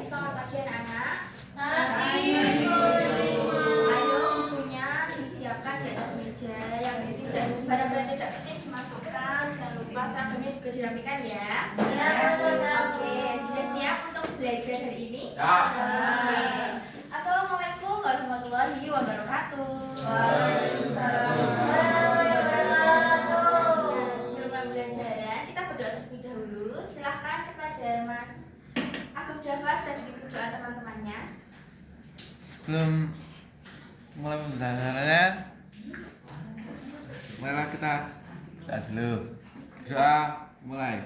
selamat pagi anak-anak. Pagi. Ayo bukunya disiapkan di atas meja. Yang ini barang-barang tidak penting dimasukkan. Jangan lupa seragamnya juga dirapikan ya. Ya, Oke, sudah siap untuk belajar hari ini? Ya. Oke. Assalamualaikum warahmatullahi wabarakatuh. Waalaikumsalam. Nah, sebelum mulai pelajaran, kita berdoa terlebih dahulu. Silahkan kepada Mas Agung Jafar bisa dipimpin doa teman-temannya. Sebelum mulai pembelajarannya, marilah kita doa dulu. Doa mulai.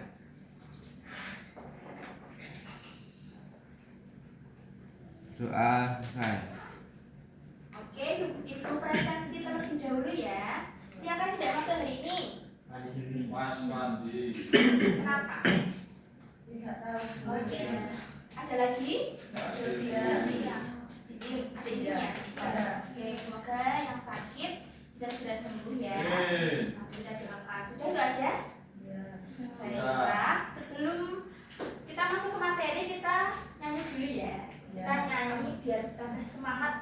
Doa selesai. Oke, itu presensi terlebih dahulu ya. Siapa yang tidak masuk hari ini? Mas mandi. Kenapa? Tidak tahu. Oh iya. Ada lagi? Iya. Izin, ada izinnya? Ada. Oke, semoga yang sakit bisa segera sembuh ya. Amin. Nanti kita doakan. Sudah guys ya? Ya. Baiklah, sebelum kita masuk ke materi kita nyanyi dulu ya. Kita nyanyi biar tambah semangat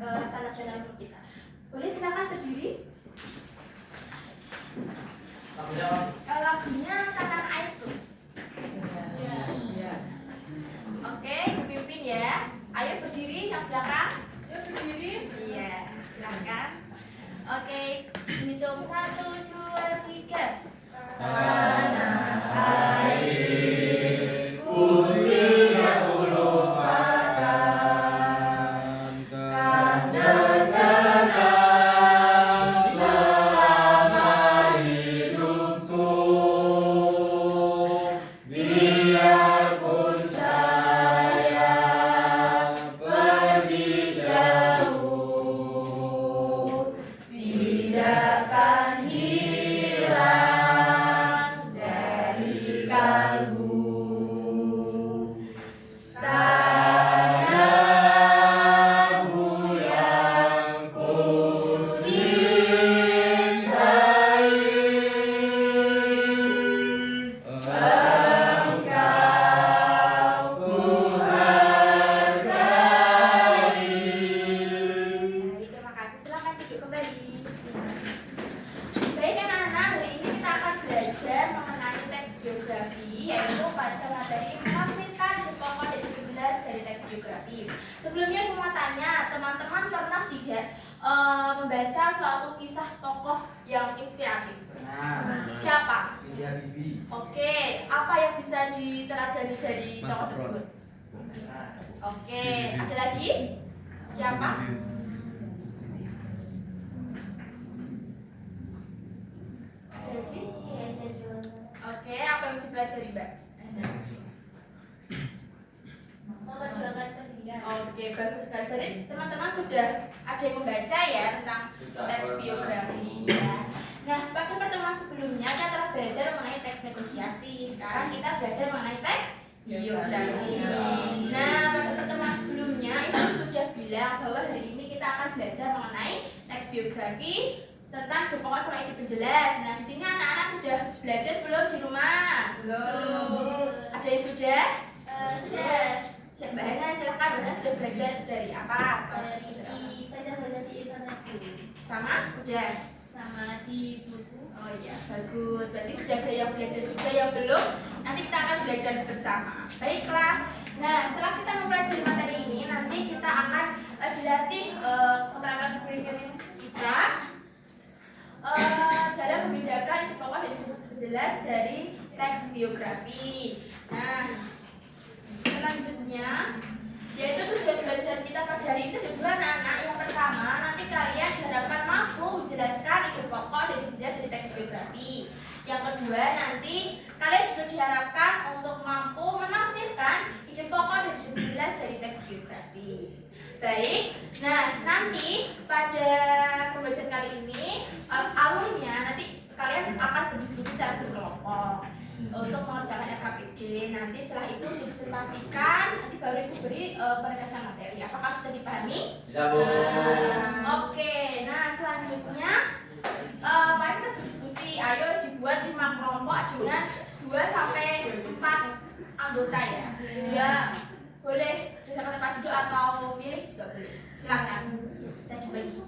rasa nasionalisme kita. Boleh silakan berdiri. Lagunya Tanah Airku. Ya. Oke, pimpin ya. Ayo berdiri yang belakang. Yuk berdiri. Iya, silakan. Oke, hitung 1, 2, 3. Tanah air putih yang kan terkenal selama hidupku, biarpun saya pergi jauh, tidak akan hilang dari kalbu. Tanahmu yang ku cintai, engkau ku hargai. Baik, terima kasih. Silakan duduk kembali. Baik anak-anak, hari ini kita akan belajar mengenai teks biografi, yaitu pada materi menghasilkan pokok dan 17 dari teks biografi. Sebelumnya saya mau tanya, teman-teman pernah tidak membaca suatu kisah tokoh yang inspiratif? Siapa? Oke, apa yang bisa diteladani dari tokoh tersebut? Oke, ada lagi? Siapa? Ada lagi? Oke, apa yang dipelajari, Mbak? Oke, bagus sekali. Berarti teman-teman sudah ada yang membaca ya tentang teks biografi ya. Nah, pada pertemuan sebelumnya kita telah belajar mengenai teks negosiasi. Sekarang kita belajar mengenai teks biografi. Nah, pada pertemuan sebelumnya itu sudah bilang bahwa hari ini kita akan belajar mengenai teks biografi tentang berpokok sama ide penjelas. Nah, di sini anak-anak sudah belajar belum di rumah? Belum. Ada yang sudah? Sudah. Mbak Hana, silahkan. Mbak Hana sudah belajar dari apa? Baca-baca di internet dulu. Sama? Udah? Sama di buku. Oh iya, bagus. Berarti sudah ada yang belajar juga, yang belum. Nanti kita akan belajar bersama. Baiklah. Nah, setelah kita mempelajari materi ini, nanti kita akan dilatih keterampilan berpikir kita dalam membedakan pokok dan jelas dari teks biografi. Nah, selanjutnya yaitu tujuan belajar kita pada hari ini ada dua anak-anak. Yang pertama, nanti kalian diharapkan mampu menjelaskan ide pokok dan jelas dari teks biografi. Yang kedua, nanti kalian juga diharapkan untuk mampu menafsirkan ide pokok dan ide jelas dari teks biografi. Baik, nah nanti pada pembelajaran kali ini alurnya nanti kalian akan berdiskusi secara berkelompok untuk mengerjakan RKPD. Nanti setelah itu dipresentasikan, nanti baru diberi penegasan materi. Apakah bisa dipahami? Bisa, Bu. Oke, nah selanjutnya mari kita berdiskusi. Ayo dibuat 5 kelompok dengan 2 sampai 4 anggota ya. Ya, boleh Silakan. Saya dibagi.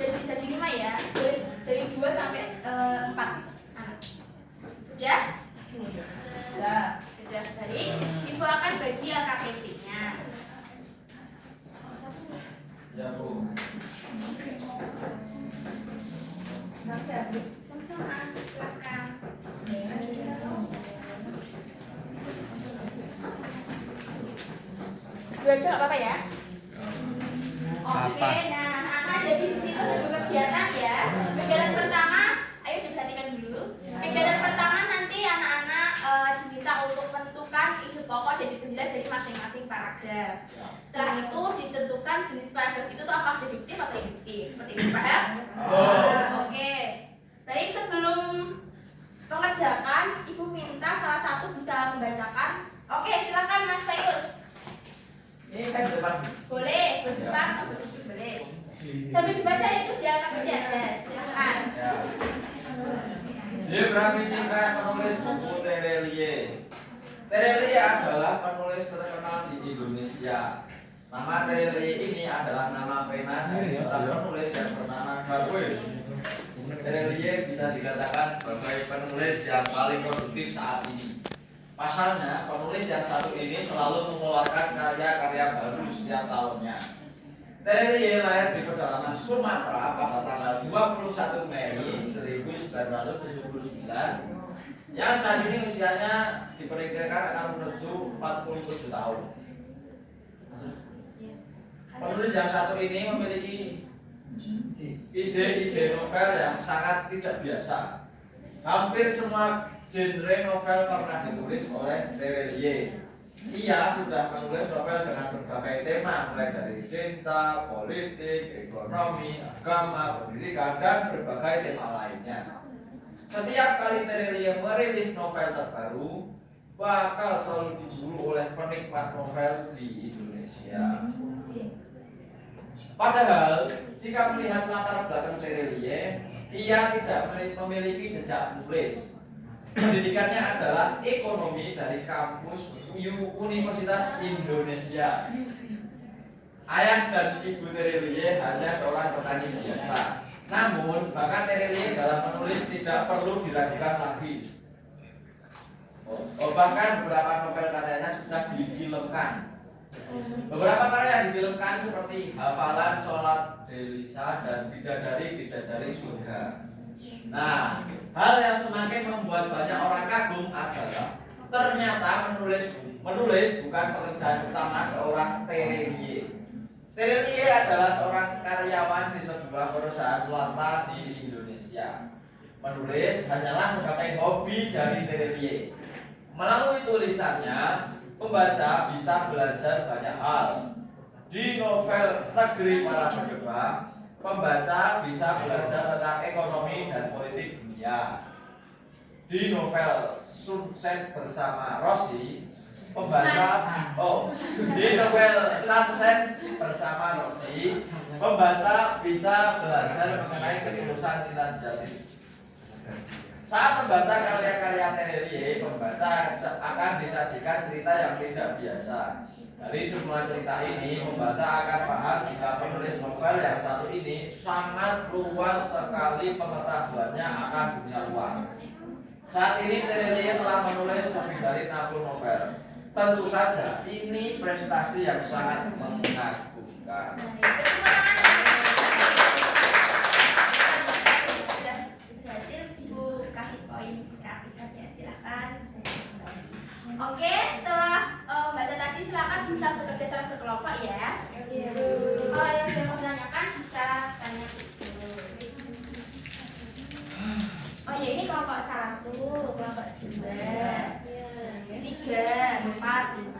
Jadi 5 ya. Dari 2 sampai 4 anak. Sudah? Sudah. Sudah. Baik. Ibu akan bagi LKPD-nya. Ya, Bu. Sama-sama. Silakan. Dua aja nggak apa-apa ya? Oke, nah anak-anak jadi di sini ada dua kegiatan ya. Kegiatan pertama, ayo diperhatikan dulu. Kegiatan pertama nanti anak-anak diminta untuk menentukan ide pokok dan dipenjelas dari masing-masing paragraf. Setelah itu ditentukan jenis paragraf itu tuh apa deduktif atau induktif. Seperti itu, paham? Oke. Baik, sebelum mengerjakan, ibu minta salah satu bisa membacakan. Oke, silakan Mas Fayus. Ini saya di depan. Boleh, berdepan, boleh. Sambil dibaca itu di LKPD ada, silakan. Ya. Biografi singkat penulis buku Terelie. Terelie adalah penulis terkenal di Indonesia. Nama Terelie ini adalah nama pena dari seorang penulis yang bernama Darwis. Terelie bisa dikatakan sebagai penulis yang paling produktif saat ini. Pasalnya, penulis yang satu ini selalu mengeluarkan karya-karya baru setiap tahunnya. Terelie lahir di pedalaman Sumatera pada tanggal 21 Mei 1979, yang saat ini usianya diperkirakan akan menuju 47 tahun. Penulis yang satu ini memiliki ide-ide novel yang sangat tidak biasa. Hampir semua genre novel pernah ditulis oleh Terelie. Ia sudah menulis novel dengan berbagai tema, mulai dari cinta, politik, ekonomi, agama, pendidikan, dan berbagai tema lainnya. Setiap kali Terelie merilis novel terbaru, bakal selalu diburu oleh penikmat novel di Indonesia. Padahal, jika melihat latar belakang Terelie, ia tidak memiliki jejak tulis. Pendidikannya adalah ekonomi dari kampus Universitas Indonesia. Ayah dan ibu Terelie hanya seorang petani biasa. Namun, bahkan Terelie dalam menulis tidak perlu diragukan lagi. Bahkan beberapa novel karyanya sudah difilmkan. Beberapa karya yang difilmkan seperti Hafalan Sholat Delisa dan Bidadari Surga. Nah, hal yang semakin membuat banyak orang kagum adalah ternyata menulis bukan pekerjaan utama seorang Terelie. Terelie adalah seorang karyawan di sebuah perusahaan swasta di Indonesia. Menulis hanyalah sebagai hobi dari Terelie. Melalui tulisannya, pembaca bisa belajar banyak hal. Di novel Negeri Para Berdebar, pembaca bisa belajar tentang ekonomi dan politik dunia. Di novel Sunset Bersama Rosi, di novel Sunset Bersama Rosi, pembaca bisa belajar mengenai ketulusan cinta sejati. Saat membaca karya-karya Terelie, pembaca akan disajikan cerita yang tidak biasa. Dari semua cerita ini, pembaca akan paham jika penulis novel yang satu ini sangat luas sekali pengetahuannya akan dunia luar. Saat ini Terelie telah menulis lebih dari 60 novel. Tentu saja, ini prestasi yang sangat mengagumkan. Oke, setelah baca tadi silakan bisa bekerja secara berkelompok ya. Kalau yang sudah menanyakan bisa tanya dulu. Oh ya, ini kelompok 1, kelompok 2, 3, 4, 5.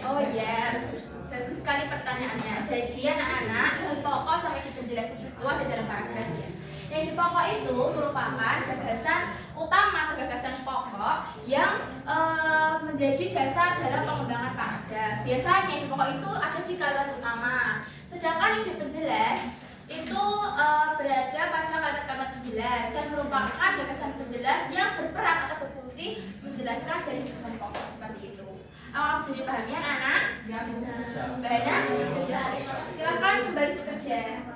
Oh ya, bagus sekali pokok itu merupakan gagasan utama atau gagasan pokok yang menjadi dasar dalam pengembangan paragraf. Biasanya ide pokok itu ada di kalimat utama, sedangkan ide penjelas itu berada pada kalimat-kalimat penjelas dan merupakan gagasan penjelas yang berperan atau berfungsi menjelaskan dari gagasan pokok seperti itu. Apakah bisa dipahami anak? Banyak? Silakan kembali bekerja.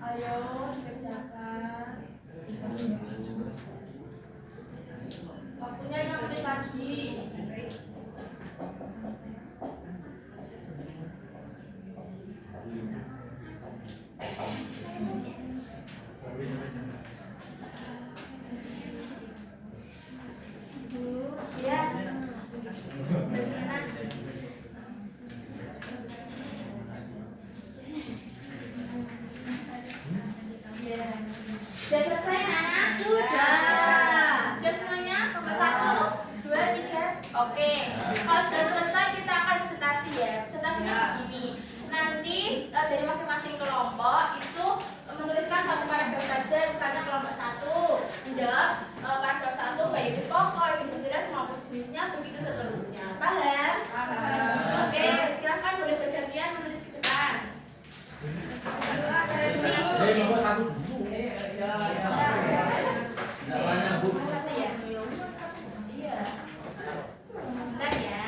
Ayo dikerjakan. Waktunya 5 menit lagi. Ya. Sudah selesai anak-anak? Sudah semuanya? Nomor 1, 2, 3. Oke. Kalau sudah selesai kita akan presentasi ya. Presentasinya begini. Nanti dari masing-masing kelompok itu menuliskan satu paragraf saja. Misalnya kelompok 1 menjawab paragraf 1 baik itu pokok, itu penjelas maupun jenisnya, begitu seterusnya. Paham? Oke, silakan boleh bergantian menulis ke depan. Satu ya? Iya. Sebentar ya.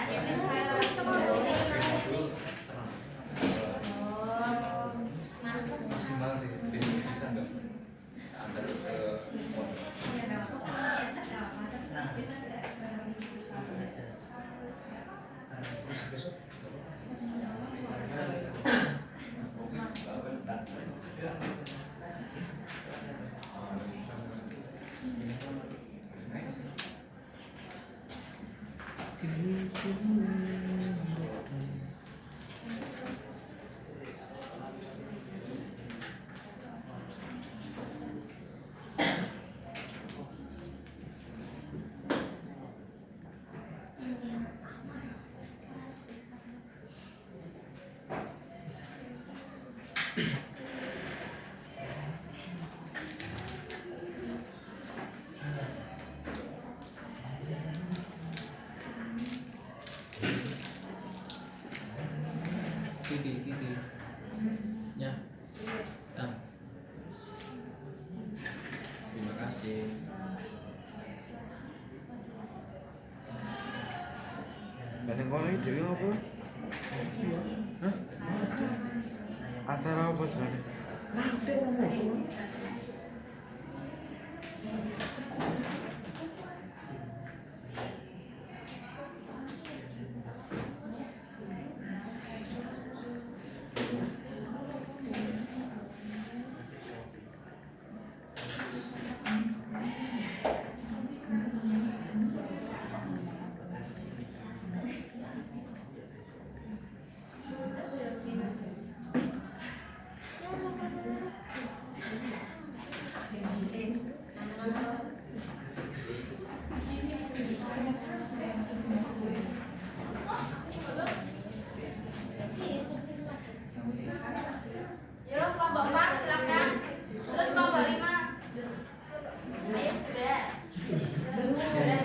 Maksimal bisa enggak? Antar ke Titi ya. Terima kasih. Bareng kono iki dhewe apa? Hah? Acara apa jenenge? Yuk, kelompok 4 silakan. Terus kelompok 5. Ayo segera. Segera.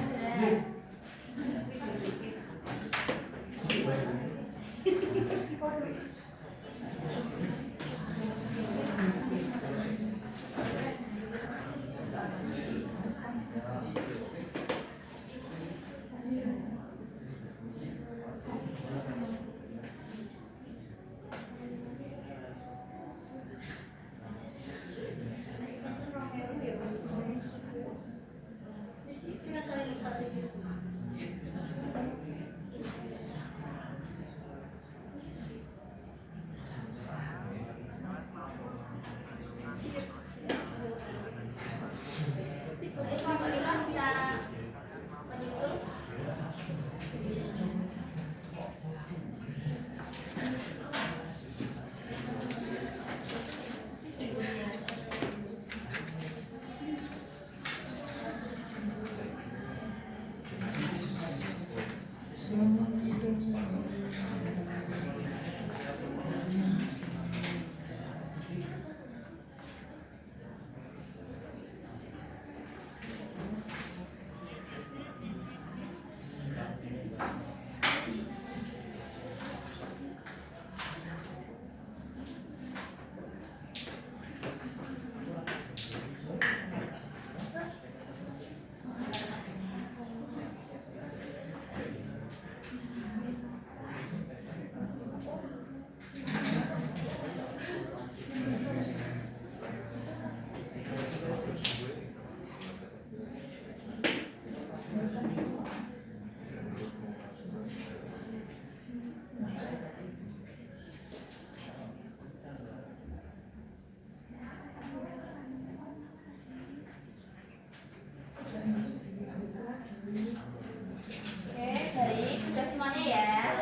Oke, baik, sudah semuanya ya.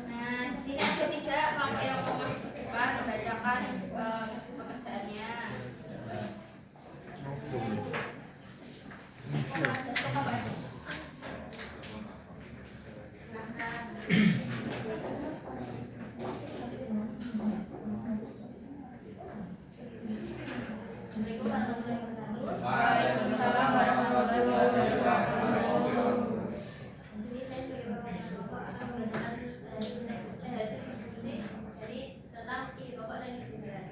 Nah, di sini ada 3 kelompok yang membacakan hasil pekerjaannya. Apa aja? Waalaikumsalam warahmatullahi wabarakatuh. Di sini saya sebagai pemimpin kelompok akan membacakan hasil diskusi dari tentang ide pokok dan ide tugas.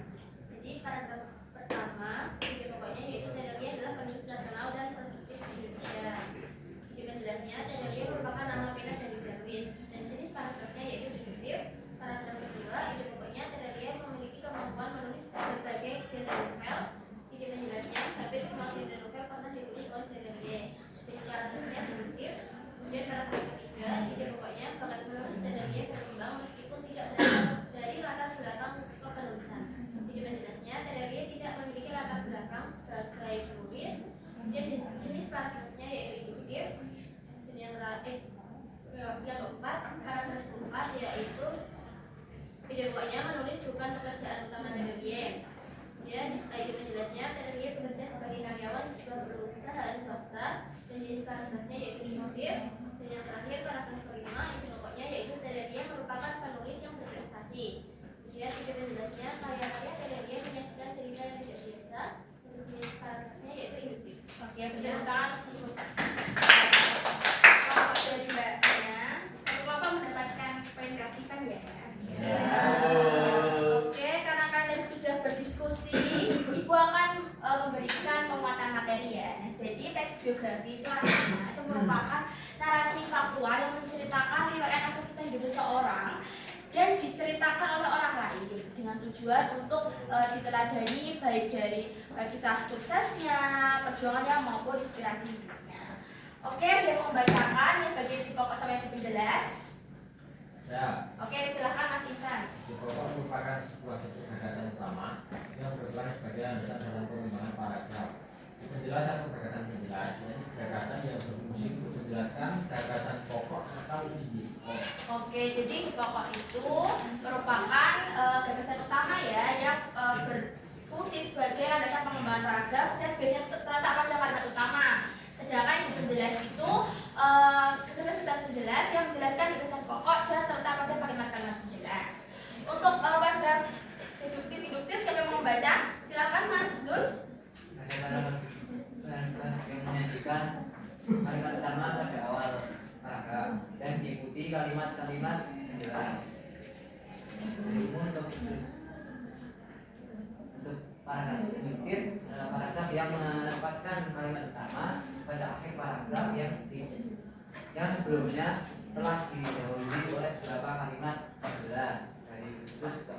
Jadi paragraf pertama ide pokoknya yaitu teknologi adalah penulis nasional dan produktif di Indonesia. Ide penjelasnya teknologi merupakan nama pena dari Darwis dan jenis paragrafnya yaitu deduktif. Paragraf kedua ide pokoknya teknologi memiliki kemampuan menulis berbagai genre novel. Ide penjelasnya hampir semua genre novel pernah ditulis oleh teknologi. Jenis paragrafnya deduktif. Kemudian paragraf ketiga, ide pokoknya bakat menulis teknologi berkembang meskipun tidak dari latar belakang kepenulisan. Ide penjelasnya teknologi tidak memiliki latar belakang sebagai penulis. Kemudian jenis paragrafnya yaitu induktif. Dan yang keempat, paragraf keempat yaitu ide pokoknya menulis bukan pekerjaan utama teknologi. Kemudian ide penjelasnya teknologi bekerja sebagai karyawan di sebuah perusahaan swasta dan jenis paragrafnya yaitu induktif. Dan yang terakhir paragraf kelima ide pokoknya yaitu teknologi merupakan penulis yang berprestasi. Kemudian ide penjelasnya karya-karya teknologi menyajikan cerita yang tidak biasa. Dan jenis paragrafnya yaitu induktif. Oke, berdiri tangan. Kelompok dari mbaknya, satu kelompok mendapatkan poin gratikan ya. Oke, karena kalian sudah berdiskusi, Ibu akan memberikan penguatan materi ya. Nah, jadi teks biografi itu artinya itu merupakan narasi faktual yang menceritakan riwayat atau kisah hidup seseorang dan diceritakan oleh orang lain dengan tujuan untuk diteladani baik dari kisah suksesnya, perjuangannya maupun inspirasi hidupnya. Oke, dia membacakan yang bagian di pokok sama yang di penjelas. Ya. Oke, silakan Mas Insan. Ide pokok merupakan sebuah gagasan utama yang berperan sebagai landasan dalam pengembangan paragraf. Penjelas atau gagasan penjelas, ini gagasan yang berfungsi untuk menjelaskan gagasan pokok atau ide pokok. Oke, jadi di pokok itu merupakan gagasan utama ya yang berfungsi sebagai landasan pengembangan paragraf dan biasanya terletak pada kalimat utama. Sedangkan di penjelas itu gagasan penjelas yang menjelaskan gagasan pokok dan terletak pada kalimat-kalimat penjelas. Untuk paragraf induktif siapa yang mau membaca? Silakan Mas Zul. Yang menyajikan kalimat utama pada awal paragraf dan diikuti kalimat-kalimat penjelas. Untuk paragraf induktif adalah paragraf yang menempatkan kalimat utama pada akhir paragraf yang sebelumnya telah didahului oleh beberapa kalimat penjelas dari terus ke.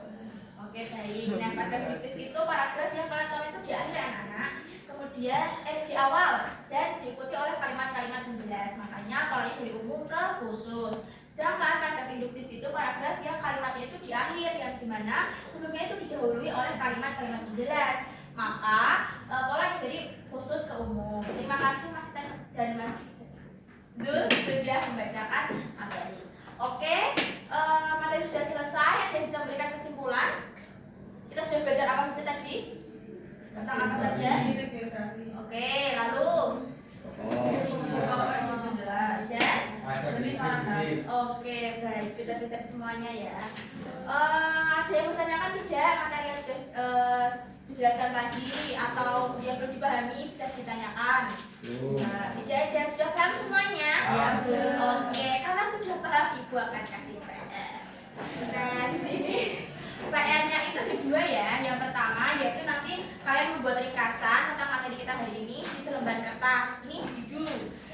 Oke, baik. Nah, paragraf induktif itu paragraf yang kalian tahu itu di akhir anak-anak, kemudian di awal dan diikuti oleh kalimat-kalimat penjelas. Makanya kalau ini dari umum ke khusus. Sedangkan paragraf induktif itu paragraf yang kalimatnya itu di akhir, yang dimana sebelumnya itu didahului oleh kalimat-kalimat penjelas. Maka polanya dari khusus ke umum. Terima kasih Mas Isan dan Mas Zul sudah membacakan materi. Oke, materi sudah selesai. Ada yang bisa memberikan kesimpulan? Kita sudah belajar apa saja tadi? Tentang apa saja? Oke, lalu Oh. dan jenis Oke, baik. Pintar-pintar semuanya ya. Ada yang bertanyakan tidak materi yang sudah dijelaskan tadi atau yang perlu dipahami bisa ditanyakan. Nah, tidak ada, sudah paham semuanya? Oke, karena sudah paham ibu akan kasih PR. Nah, di sini PR-nya itu ada dua ya. Yang pertama yaitu nanti kalian membuat ringkasan tentang materi kita hari ini di selembar kertas. Ini individu.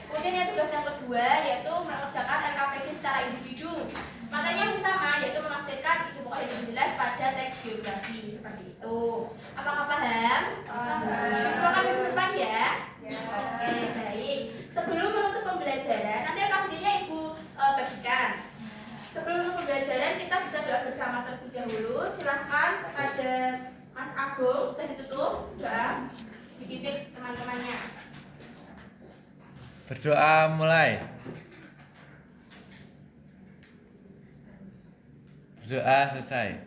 Kemudian yang tugas yang kedua yaitu mengerjakan RKPD secara individu. Materinya yang sama yaitu menafsirkan ide pokok yang jelas pada teks biografi seperti itu. Apakah paham? Ibu akan minggu depan ya? Oke, baik. Sebelum menutup pembelajaran, nanti RKPD-nya Ibu bagikan. Sebelum menutup pembelajaran kita bisa doa bersama terlebih dahulu. Silahkan kepada Mas Agung bisa ditutup doa dipimpin teman-temannya. Berdoa mulai. Berdoa selesai.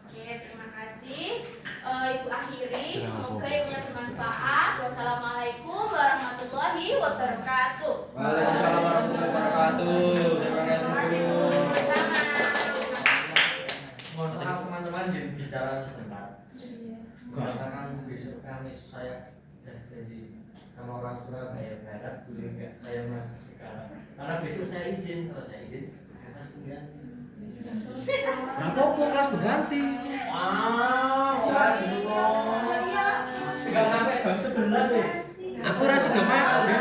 Oke, terima kasih. Ibu akhiri, semoga ilmunya bermanfaat. Wassalamualaikum warahmatullahi wabarakatuh. Waalaikumsalam warahmatullahi wabarakatuh. Terima kasih Bu. Sama-sama. Mohon maaf teman-teman, izin bicara sebentar. Karena kan besok Kamis saya sudah jadi sama orang Surabaya Barat, boleh nggak saya masuk sekarang? Karena besok saya izin, kalau saya izin atas kuliah. Apa kelas berganti? Tinggal sampai jam 11 deh. Aku rasa sudah main aja.